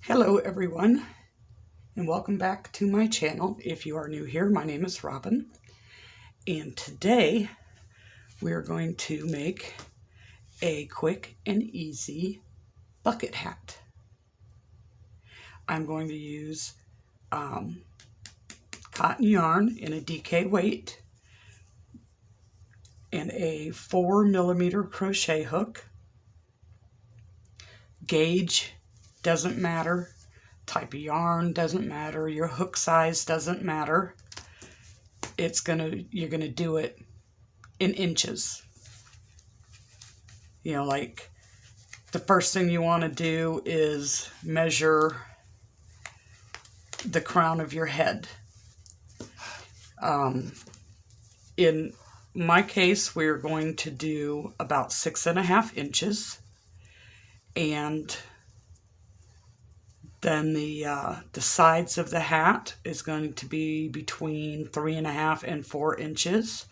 Hello everyone, and welcome back to my channel. If you are new here, my name is Robin, and today we are going to make a quick and easy bucket hat. I'm going to use cotton yarn in a DK weight and a 4mm crochet hook. Gauge doesn't matter. Type of yarn doesn't matter. Your hook size doesn't matter. You're gonna do it in inches. You know, like the first thing you want to do is measure the crown of your head. In my case, we're going to do about 6.5 inches, and then the sides of the hat is going to be between 3.5 and 4 inches.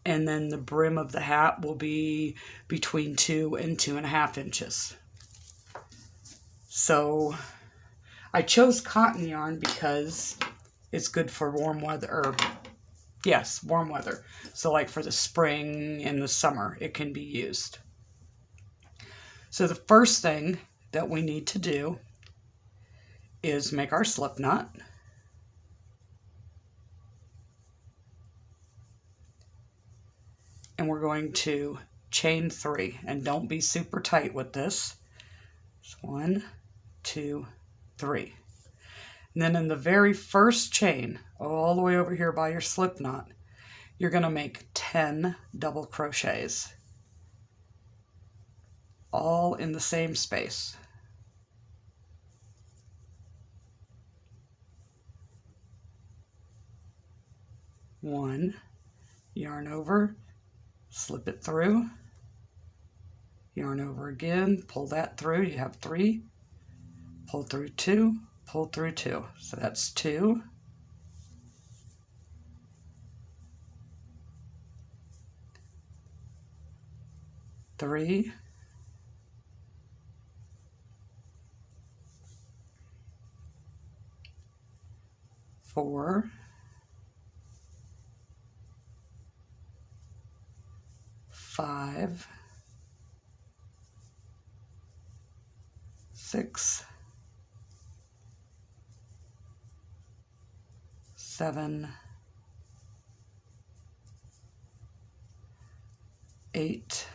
And then the brim of the hat will be between 2 and 2.5 inches. So I chose cotton yarn because it's good for warm weather, warm weather. So like for the spring and the summer, it can be used. So the first thing that we need to do is make our slip knot. And we're going to chain 3, and don't be super tight with this. It's 1, 2, 3. And then in the very first chain, all the way over here by your slip knot, you're going to make 10 double crochets, all in the same space. One, yarn over, slip it through, yarn over again, pull that through, you have 3, pull through 2, pull through 2. So that's 2, 3, 4, 5, 6, 7, 8,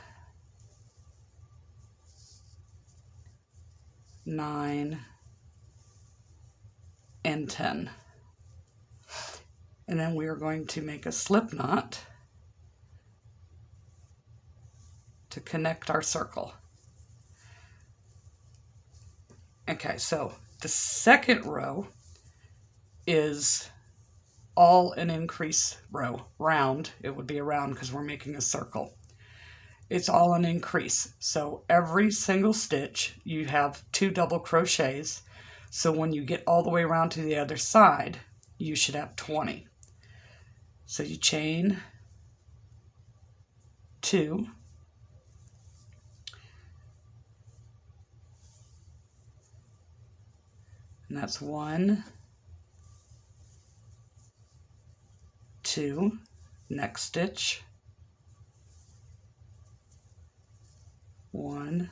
9, and 10. And then we are going to make a slip knot to connect our circle. Okay, so the second row is all an increase row, round. It would be a round because we're making a circle. It's all an increase. So every single stitch, you have 2 double crochets. So when you get all the way around to the other side, you should have 20. So you chain 2, and that's 1, 2, next stitch, 1,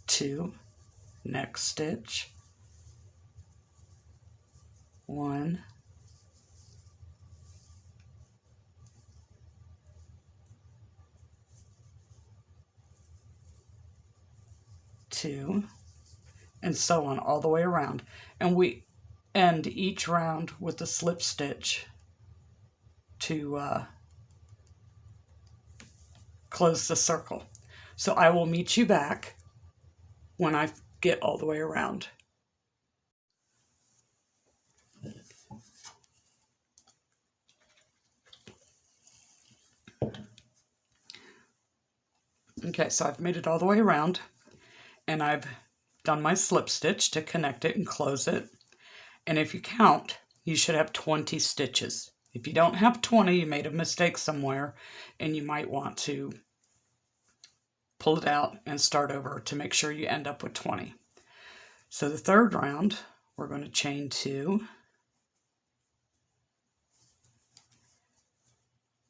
2, next stitch, 1, 2, and so on all the way around. And we end each round with a slip stitch to close the circle. So I will meet you back when I get all the way around. Okay, so I've made it all the way around, and I've done my slip stitch to connect it and close it. And if you count, you should have 20 stitches. If you don't have 20, you made a mistake somewhere, and you might want to pull it out, and start over to make sure you end up with 20. So the third round, we're going to chain 2,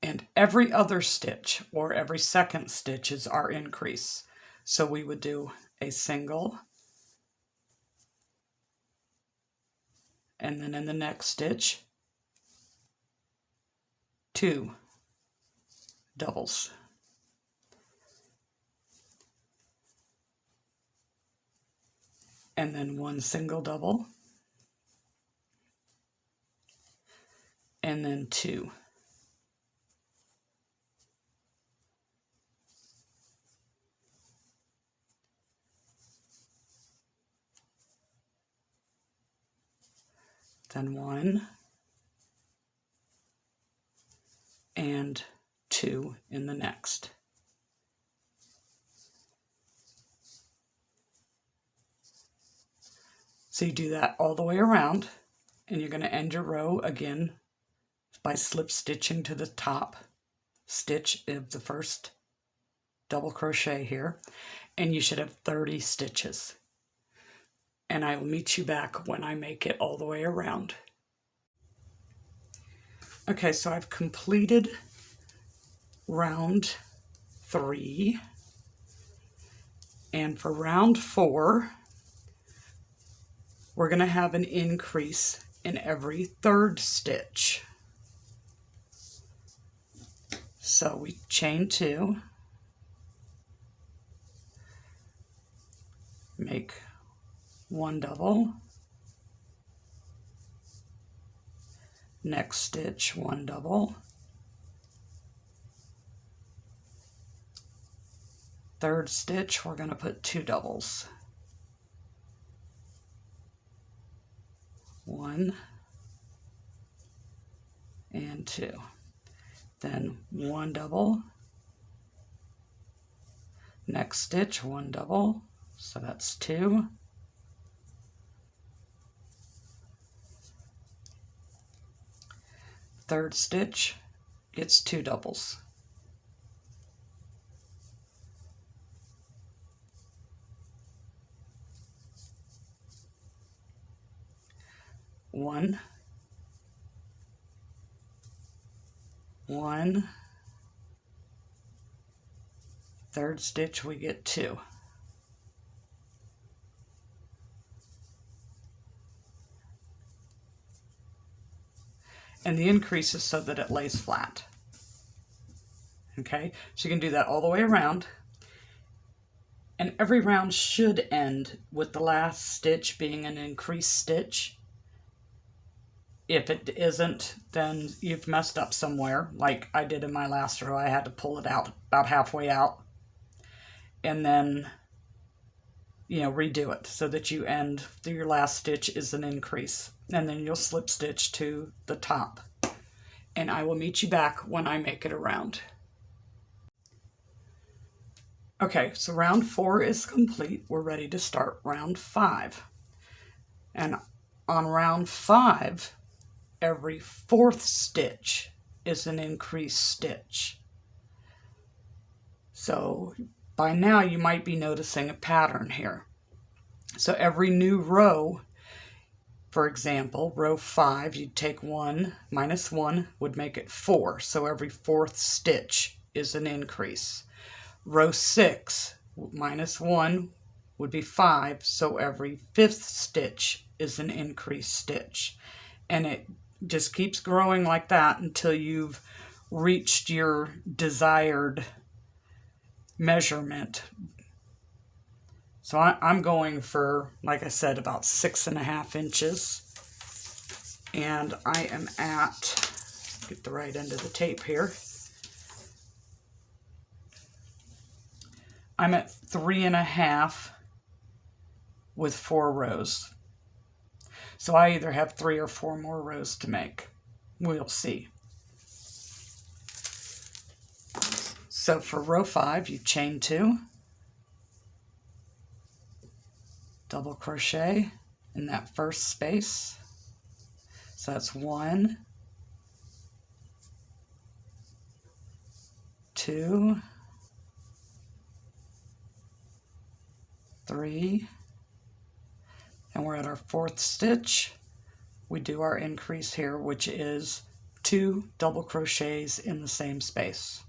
and every other stitch or every second stitch is our increase. So we would do a single, and then in the next stitch, 2 doubles. And then 1 single double, and then 2. Then 1 and 2 in the next. So you do that all the way around, and you're going to end your row again by slip stitching to the top stitch of the first double crochet here, and you should have 30 stitches. And I will meet you back when I make it all the way around. Okay, so I've completed round 3, and for round 4, we're going to have an increase in every third stitch. So we chain 2, make 1 double, next stitch 1 double, third stitch we're going to put 2 doubles, 1 and 2, then 1 double, next stitch 1 double, so that's 2, third stitch gets 2 doubles, one, third stitch we get 2. And the increase is so that it lays flat. Okay, so you can do that all the way around. And every round should end with the last stitch being an increased stitch. If it isn't, then you've messed up somewhere, like I did in my last row. I had to pull it out about halfway out and then, redo it so that you end, your last stitch is an increase. And then you'll slip stitch to the top. And I will meet you back when I make it around. Okay, so round 4 is complete. We're ready to start round 5. And on round 5, every fourth stitch is an increased stitch. So by now you might be noticing a pattern here. So every new row, for example, row 5, you'd take 1 minus 1 would make it 4. So every fourth stitch is an increase. Row 6 minus 1 would be 5. So every fifth stitch is an increased stitch. And it just keeps growing like that until you've reached your desired measurement. So I'm going for, like I said, about 6.5 inches. And I am at, get the right end of the tape here, I'm at 3.5 with 4 rows. So I either have 3 or 4 more rows to make. We'll see. So for row 5, you chain 2, double crochet in that first space. So that's 1, 2, 3, and we're at our 4th stitch. We do our increase here, which is 2 double crochets in the same space.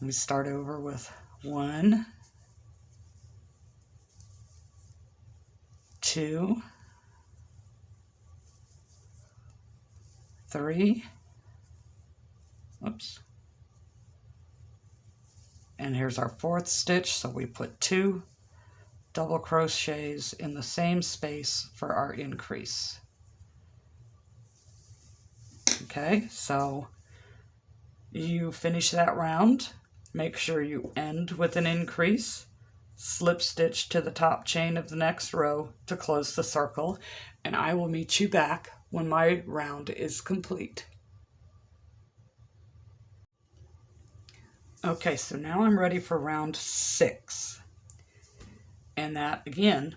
We start over with 1, 2, 3, oops, and here's our 4th stitch, so we put 2 double crochets in the same space for our increase. Okay, so you finish that round, make sure you end with an increase, slip stitch to the top chain of the next row to close the circle, and I will meet you back when my round is complete. Okay, so now I'm ready for round 6. And that, again,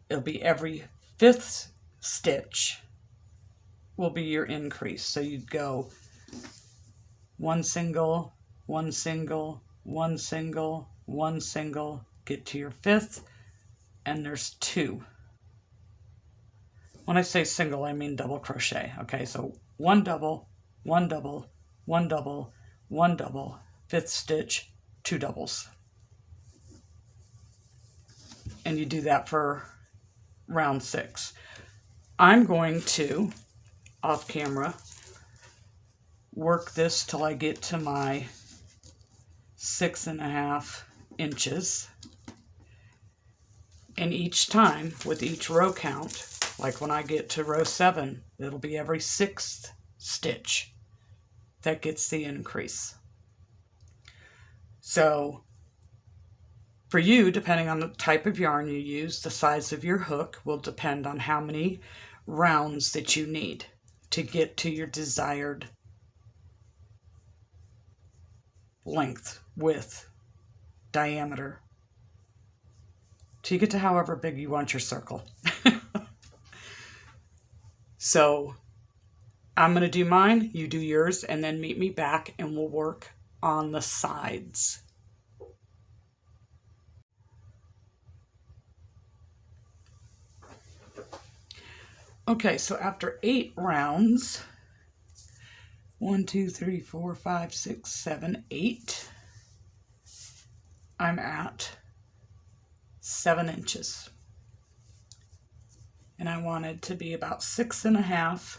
it'll be every 5th stitch will be your increase. So you'd go 1 single, 1 single, 1 single, 1 single, get to your 5th, and there's 2. When I say single, I mean double crochet. Okay, so 1 double, 1 double, 1 double, 1 double, 5th stitch, 2 doubles. And you do that for round 6. I'm going to, off camera, work this till I get to my 6.5 inches. And each time, with each row count, like when I get to row 7, it'll be every 6th stitch that gets the increase. So for you, depending on the type of yarn you use, the size of your hook will depend on how many rounds that you need to get to your desired length, width, diameter, till you get to however big you want your circle. So I'm going to do mine, you do yours, and then meet me back and we'll work on the sides. Okay, so after 8 rounds, 1, 2, 3, 4, 5, 6, 7, 8, I'm at 7 inches. And I wanted to be about 6.5,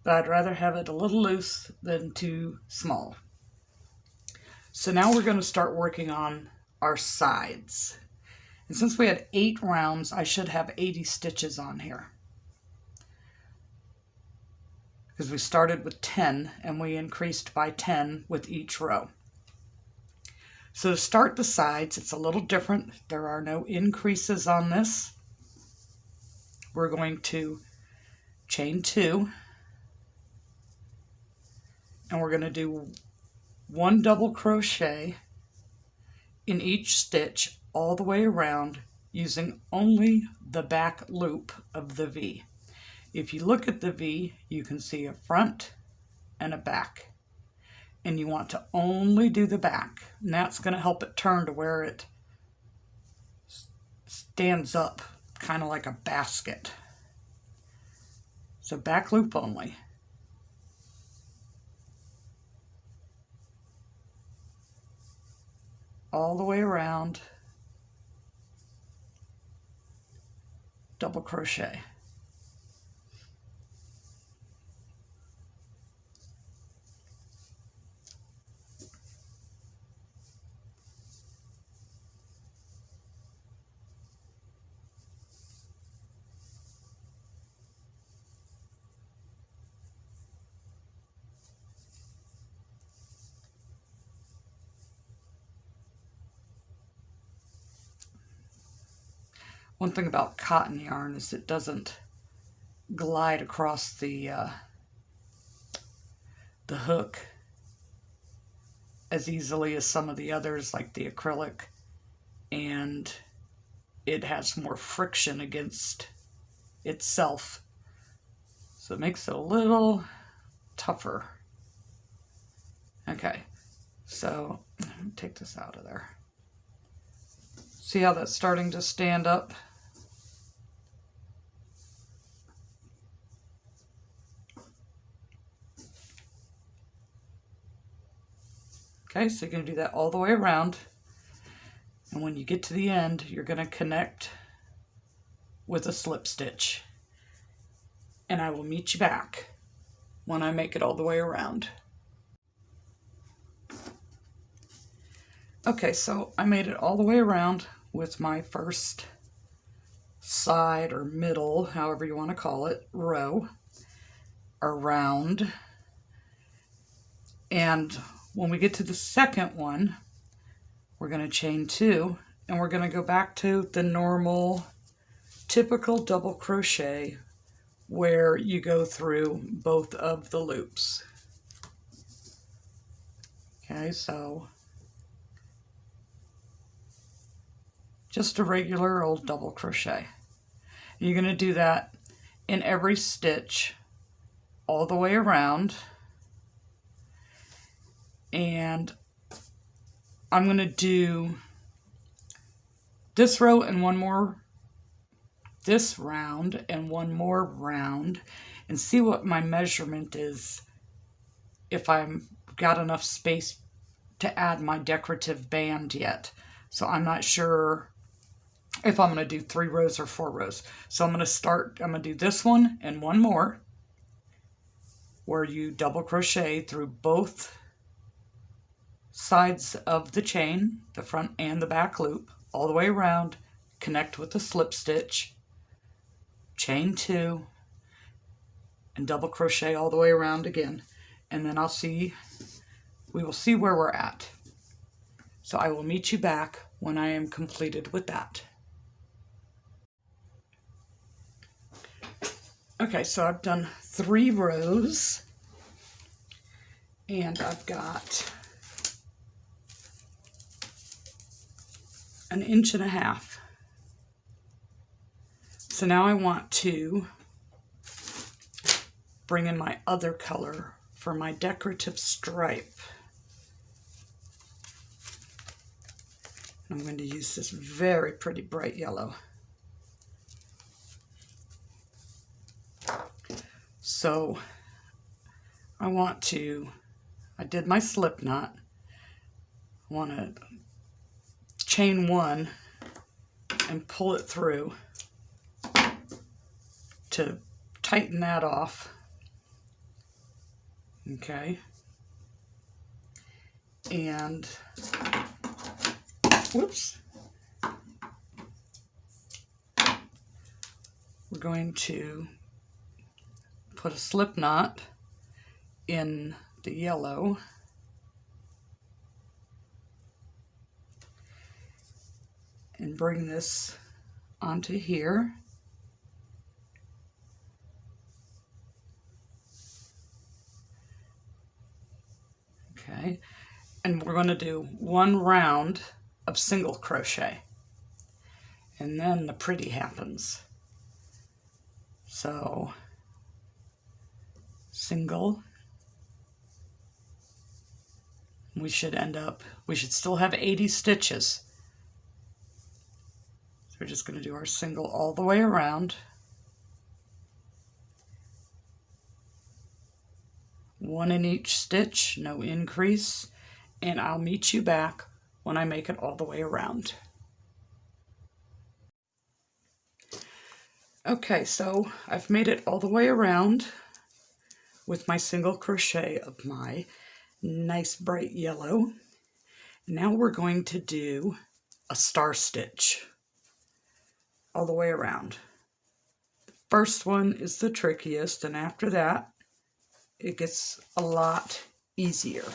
but I'd rather have it a little loose than too small. So now we're going to start working on our sides. And since we had 8 rounds, I should have 80 stitches on here, because we started with 10 and we increased by 10 with each row. So to start the sides, it's a little different. There are no increases on this. We're going to chain 2, and we're going to do 1 double crochet in each stitch all the way around using only the back loop of the V. If you look at the V, you can see a front and a back. And you want to only do the back. And that's going to help it turn to where it stands up, kind of like a basket. So back loop only. All the way around. Double crochet. One thing about cotton yarn is it doesn't glide across the hook as easily as some of the others, like the acrylic, and it has more friction against itself, so it makes it a little tougher. Okay, so take this out of there. See how that's starting to stand up? Okay, so you're going to do that all the way around. And when you get to the end, you're going to connect with a slip stitch. And I will meet you back when I make it all the way around. Okay, so I made it all the way around with my first side or middle, however you want to call it, row around. And when we get to the second one, we're going to chain 2, and we're going to go back to the normal, typical double crochet where you go through both of the loops. Okay, so just a regular old double crochet. You're going to do that in every stitch all the way around. And I'm going to do this row and one more, this round and one more round, and see what my measurement is, if I've got enough space to add my decorative band yet. So I'm not sure if I'm going to do 3 rows or 4 rows. So I'm going to do this one and one more, where you double crochet through both sides of the chain, the front and the back loop, all the way around, connect with a slip stitch, chain 2, and double crochet all the way around again. And then we will see where we're at. So I will meet you back when I am completed with that. Okay, so I've done 3 rows, and I've got 1.5 inches. So now I want to bring in my other color for my decorative stripe. I'm going to use this very pretty bright yellow. So I did my slip knot. I want to chain 1 and pull it through to tighten that off. Okay. And whoops. We're going to put a slip knot in the yellow. And bring this onto here. Okay, and we're going to do 1 round of single crochet, and then the pretty happens. So single, we should still have 80 stitches. So we're just going to do our single all the way around. 1 in each stitch, no increase, and I'll meet you back when I make it all the way around. Okay, so I've made it all the way around with my single crochet of my nice bright yellow. Now we're going to do a star stitch all the way around. The first one is the trickiest, and after that it gets a lot easier.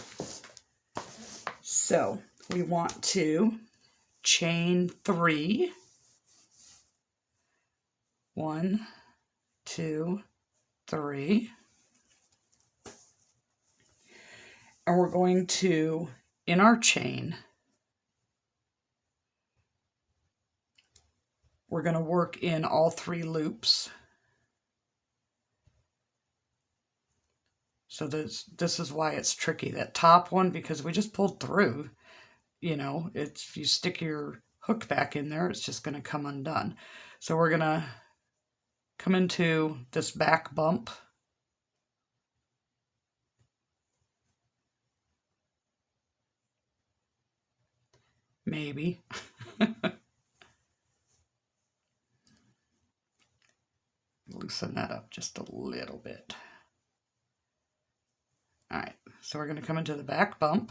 So we want to chain 3. 1, 2, 3. And we're going to, in our chain, we're going to work in all 3 loops. So this is why it's tricky. That top one, because we just pulled through, if you stick your hook back in there, it's just going to come undone. So we're going to come into this back bump. Maybe. Loosen that up just a little bit. Alright, so we're going to come into the back bump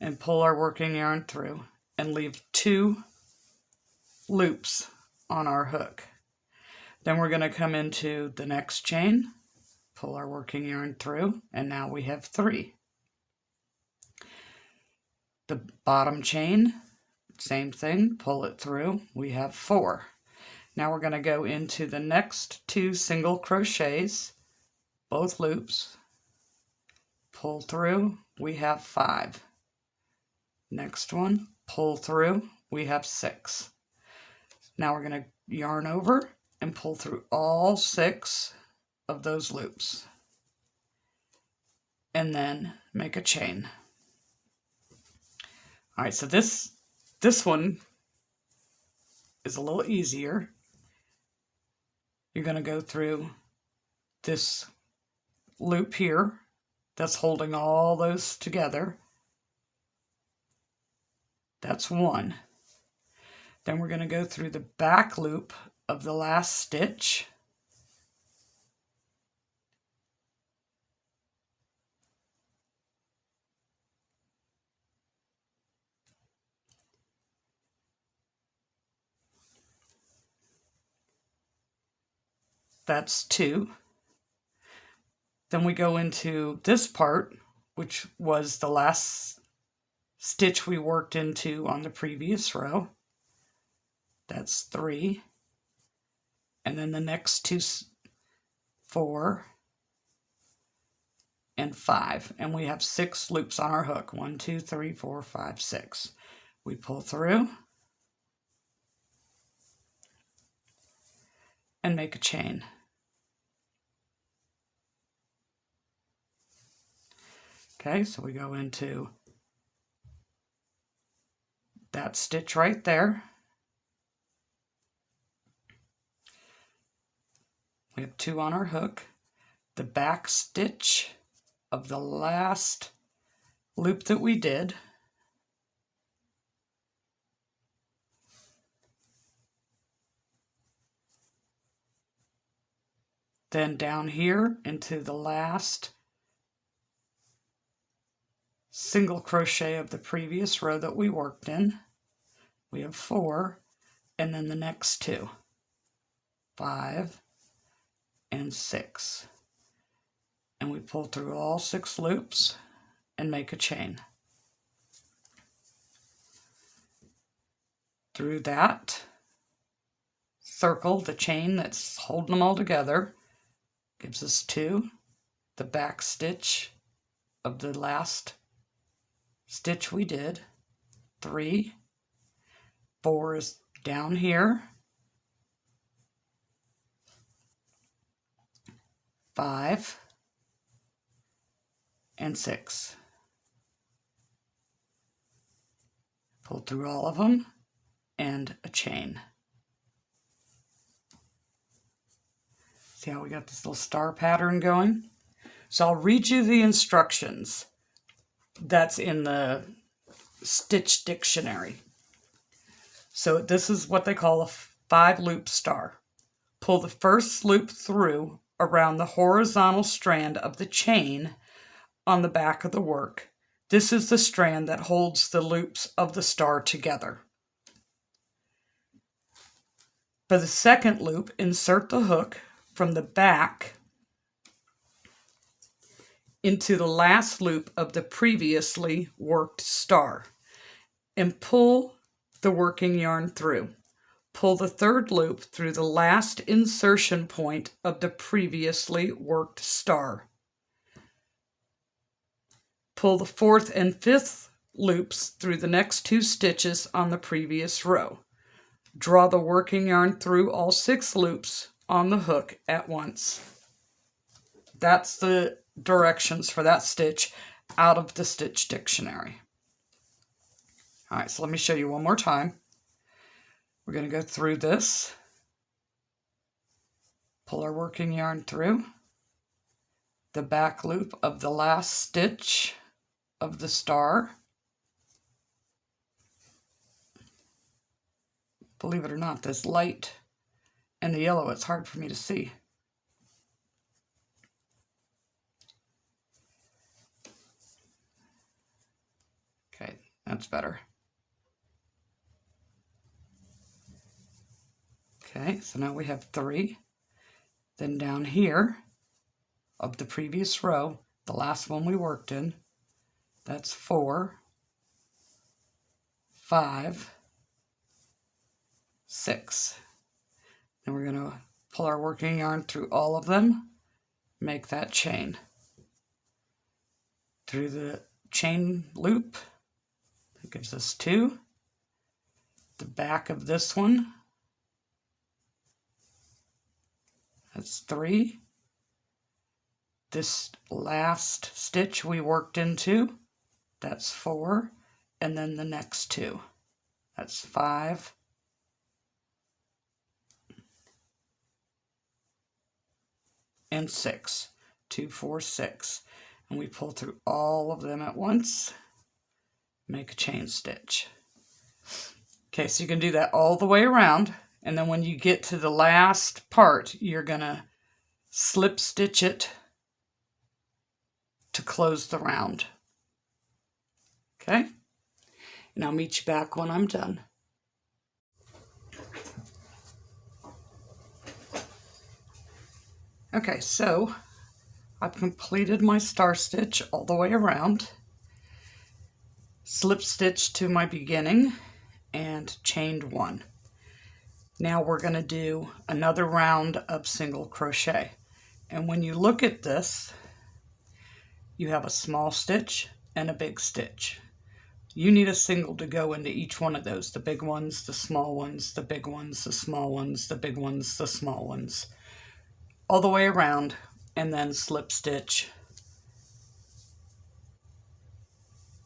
and pull our working yarn through and leave 2 loops on our hook. Then we're going to come into the next chain, pull our working yarn through, and now we have 3. The bottom chain, same thing, pull it through, we have 4. Now we're going to go into the next 2 single crochets, both loops, pull through, we have 5. Next one, pull through, we have 6. Now we're going to yarn over and pull through all 6 of those loops. And then make a chain. Alright, so this one is a little easier. You're going to go through this loop here that's holding all those together. That's 1. Then we're going to go through the back loop of the last stitch. That's 2. Then we go into this part, which was the last stitch we worked into on the previous row. That's 3. And then the next 2, 4 and 5. And we have 6 loops on our hook. 1, 2, 3, 4, 5, 6. We pull through and make a chain. Okay, so we go into that stitch right there. We have 2 on our hook. The back stitch of the last loop that we did. Then down here into the last single crochet of the previous row that we worked in. We have 4, and then the next 2, 5 and 6. And we pull through all 6 loops and make a chain. Through that circle, the chain that's holding them all together, gives us 2, the back stitch of the last stitch we did, 3, 4 is down here, 5 and 6. Pull through all of them and a chain. See how we got this little star pattern going? So I'll read you the instructions that's in the Stitch Dictionary. So this is what they call a 5-loop star. Pull the first loop through around the horizontal strand of the chain on the back of the work. This is the strand that holds the loops of the star together. For the second loop, insert the hook from the back into the last loop of the previously worked star and pull the working yarn through. Pull the third loop through the last insertion point of the previously worked star. Pull the 4th and 5th loops through the next 2 stitches on the previous row. Draw the working yarn through all 6 loops on the hook at once. That's the directions for that stitch out of the Stitch Dictionary. All right, so let me show you one more time. We're going to go through this, pull our working yarn through the back loop of the last stitch of the star. Believe it or not, this light and the yellow, it's hard for me to see. Okay, that's better. Okay, so now we have 3. Then down here of the previous row, the last one we worked in, that's 4, 5, 6. Then we're going to pull our working yarn through all of them, make that chain. Through the chain loop, that gives us 2. The back of this one, that's 3. This last stitch we worked into, that's 4. And then the next 2, that's 5. And 6. 2, 4, 6. And we pull through all of them at once, make a chain stitch. Okay, so you can do that all the way around, and then when you get to the last part, you're gonna slip stitch it to close the round. Okay, and I'll meet you back when I'm done. Okay, so I've completed my star stitch all the way around, slip stitched to my beginning, and chained 1. Now we're going to do another round of single crochet. And when you look at this, you have a small stitch and a big stitch. You need a single to go into each one of those, the big ones, the small ones, the big ones, the small ones, the big ones, the small ones, all the way around, and then slip stitch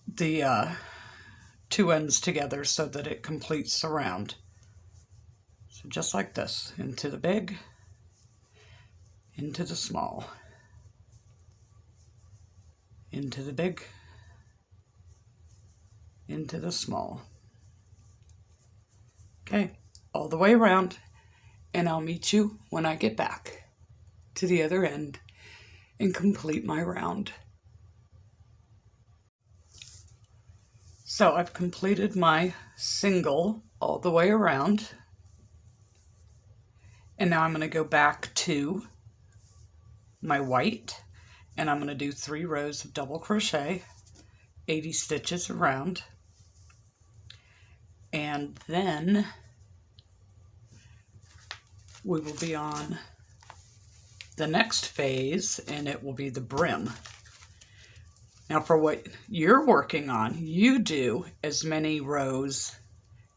the 2 ends together so that it completes the round. So just like this, into the big, into the small, into the big, into the small. Okay, all the way around, and I'll meet you when I get back to the other end and complete my round. So I've completed my single all the way around, and now I'm going to go back to my white, and I'm going to do 3 rows of double crochet, 80 stitches around, and then we will be on the next phase, and it will be the brim. Now for what you're working on, you do as many rows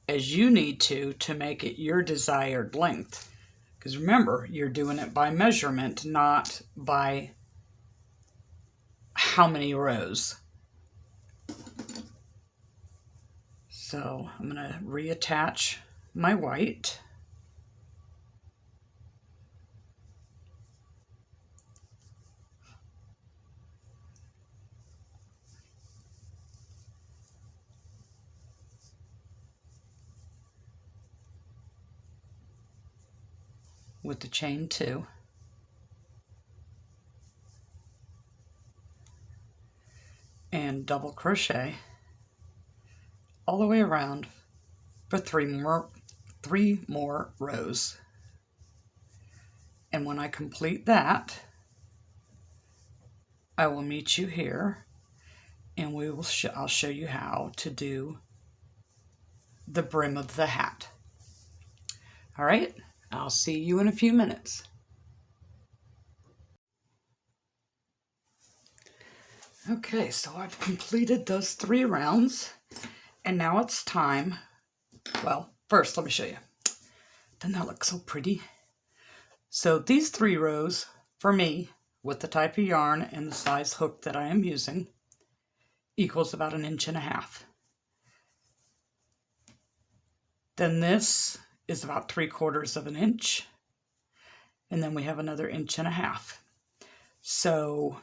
as you need to make it your desired length. Because remember, you're doing it by measurement, not by how many rows. So I'm going to reattach my white. With the chain 2. And double crochet all the way around for 3 more rows. And when I complete that, I will meet you here, and I'll show you how to do the brim of the hat. All right, I'll see you in a few minutes. Okay, so I've completed those 3 rounds, and now it's time. Well, first let me show you. Doesn't that look so pretty? So these 3 rows, for me, with the type of yarn and the size hook that I am using, equals about 1.5 inches. Then this is about 3/4 of an inch. And then we have another 1.5 inches. So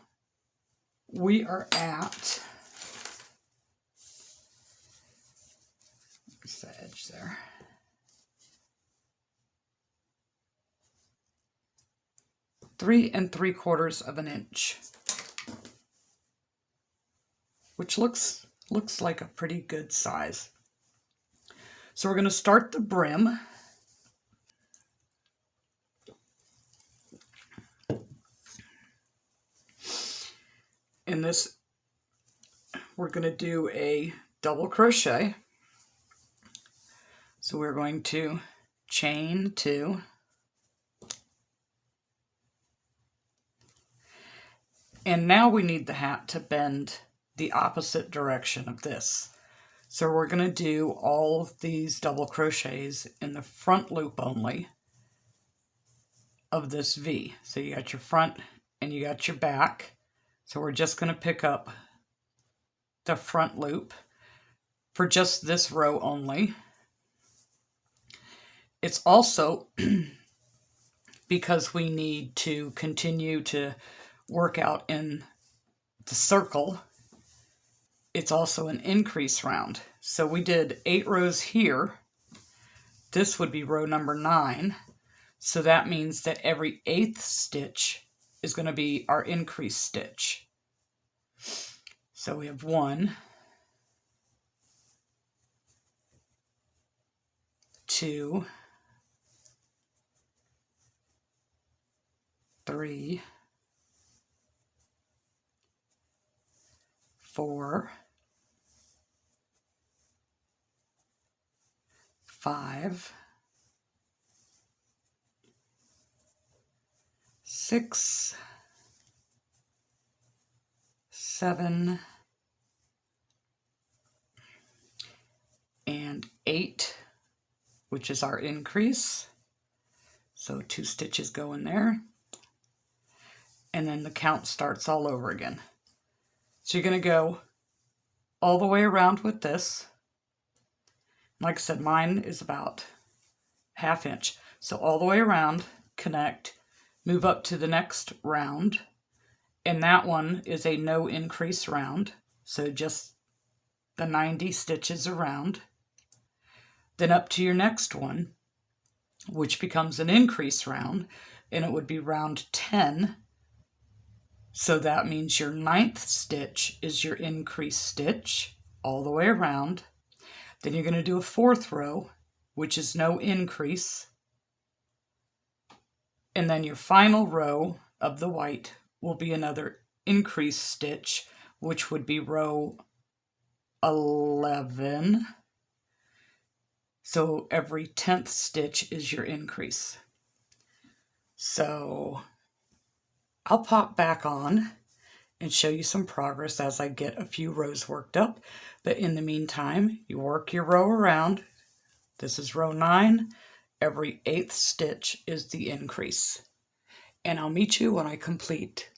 we are at, what's the edge there? Three and 3/4 of an inch, which looks like a pretty good size. So we're going to start the brim. In this, we're going to do a double crochet. So we're going to chain 2, and now we need the hat to bend the opposite direction of this. So we're going to do all of these double crochets in the front loop only of this V. So you got your front and you got your back. So we're just going to pick up the front loop for just this row only. It's also because we need to continue to work out in the circle. It's also an increase round. So we did 8 rows here. This would be row number 9. So that means that every 8th stitch is going to be our increase stitch. So we have 1, 2, 3, 4, 5, 6, 7, and 8, which is our increase. So 2 stitches go in there. And then the count starts all over again. So you're going to go all the way around with this. Like I said, mine is about 1/2 inch. So all the way around, connect, move up to the next round. And that one is a no increase round. So just the 90 stitches around. Then up to your next one, which becomes an increase round. And it would be round 10. So that means your 9th stitch is your increase stitch all the way around. Then you're going to do a 4th row, which is no increase. And then your final row of the white will be another increase stitch, which would be row 11. So every 10th stitch is your increase. So I'll pop back on and show you some progress as I get a few rows worked up. But in the meantime, you work your row around. This is row 9. Every 8th stitch is the increase. And I'll meet you when I complete.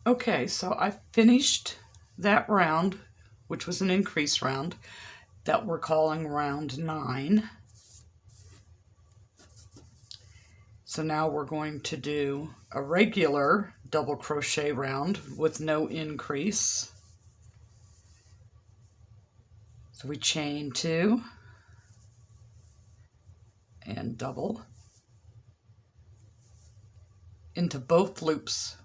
Okay, so I finished that round, which was an increase round, that we're calling round 9. So now we're going to do a regular double crochet round with no increase. So we chain 2 and double into both loops.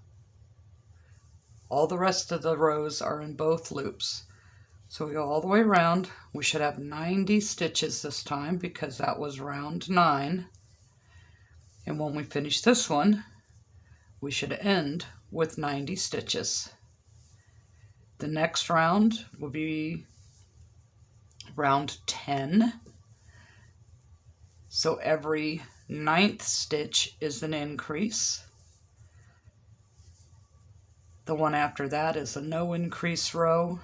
All the rest of the rows are in both loops. So we go all the way around. We should have 90 stitches this time because that was round 9. And when we finish this one, we should end with 90 stitches. The next round will be round 10. So every 9th stitch is an increase. The one after that is a no increase row.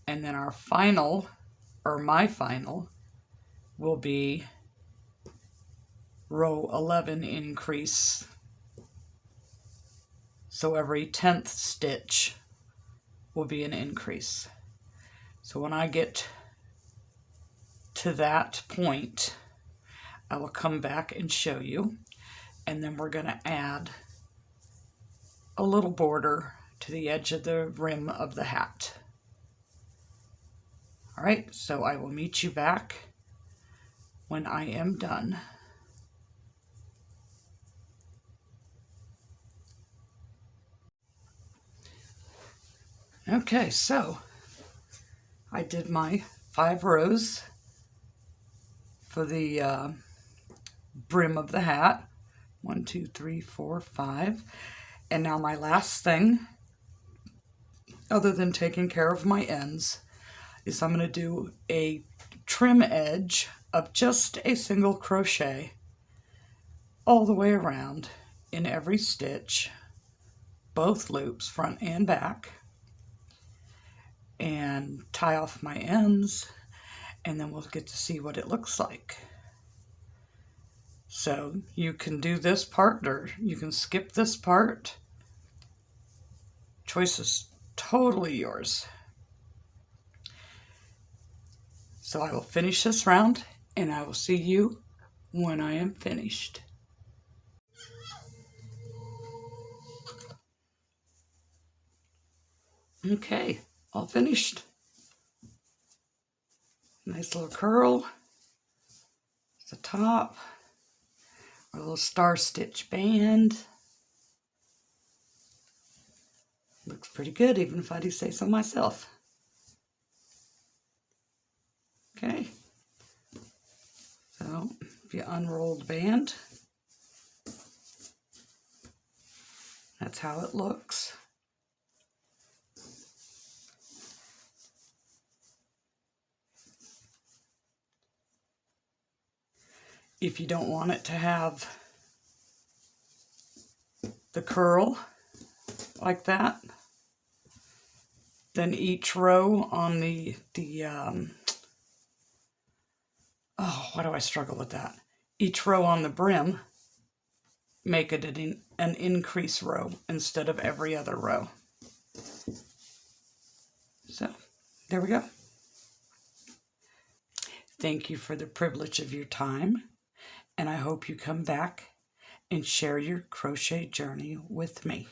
And then our final, or my final, will be row 11 increase. So every 10th stitch will be an increase. So when I get to that point, I will come back and show you, and then we're going to add a little border to the edge of the rim of the hat. All right, so I will meet you back when I am done. Okay, so I did my 5 rows for the brim of the hat. 1, 2, 3, 4, 5. And now my last thing, other than taking care of my ends, is I'm going to do a trim edge of just a single crochet all the way around in every stitch, both loops, front and back, and tie off my ends, and then we'll get to see what it looks like. So you can do this part or you can skip this part. Choice is totally yours. So I will finish this round and I will see you when I am finished. Okay, all finished. Nice little curl at the top. A little star stitch band. Looks pretty good, even if I do say so myself. Okay. So, if you unroll the band, that's how it looks. If you don't want it to have the curl like that, then each row on why do I struggle with that? Each row on the brim, make it an increase row instead of every other row. So, there we go. Thank you for the privilege of your time, and I hope you come back and share your crochet journey with me.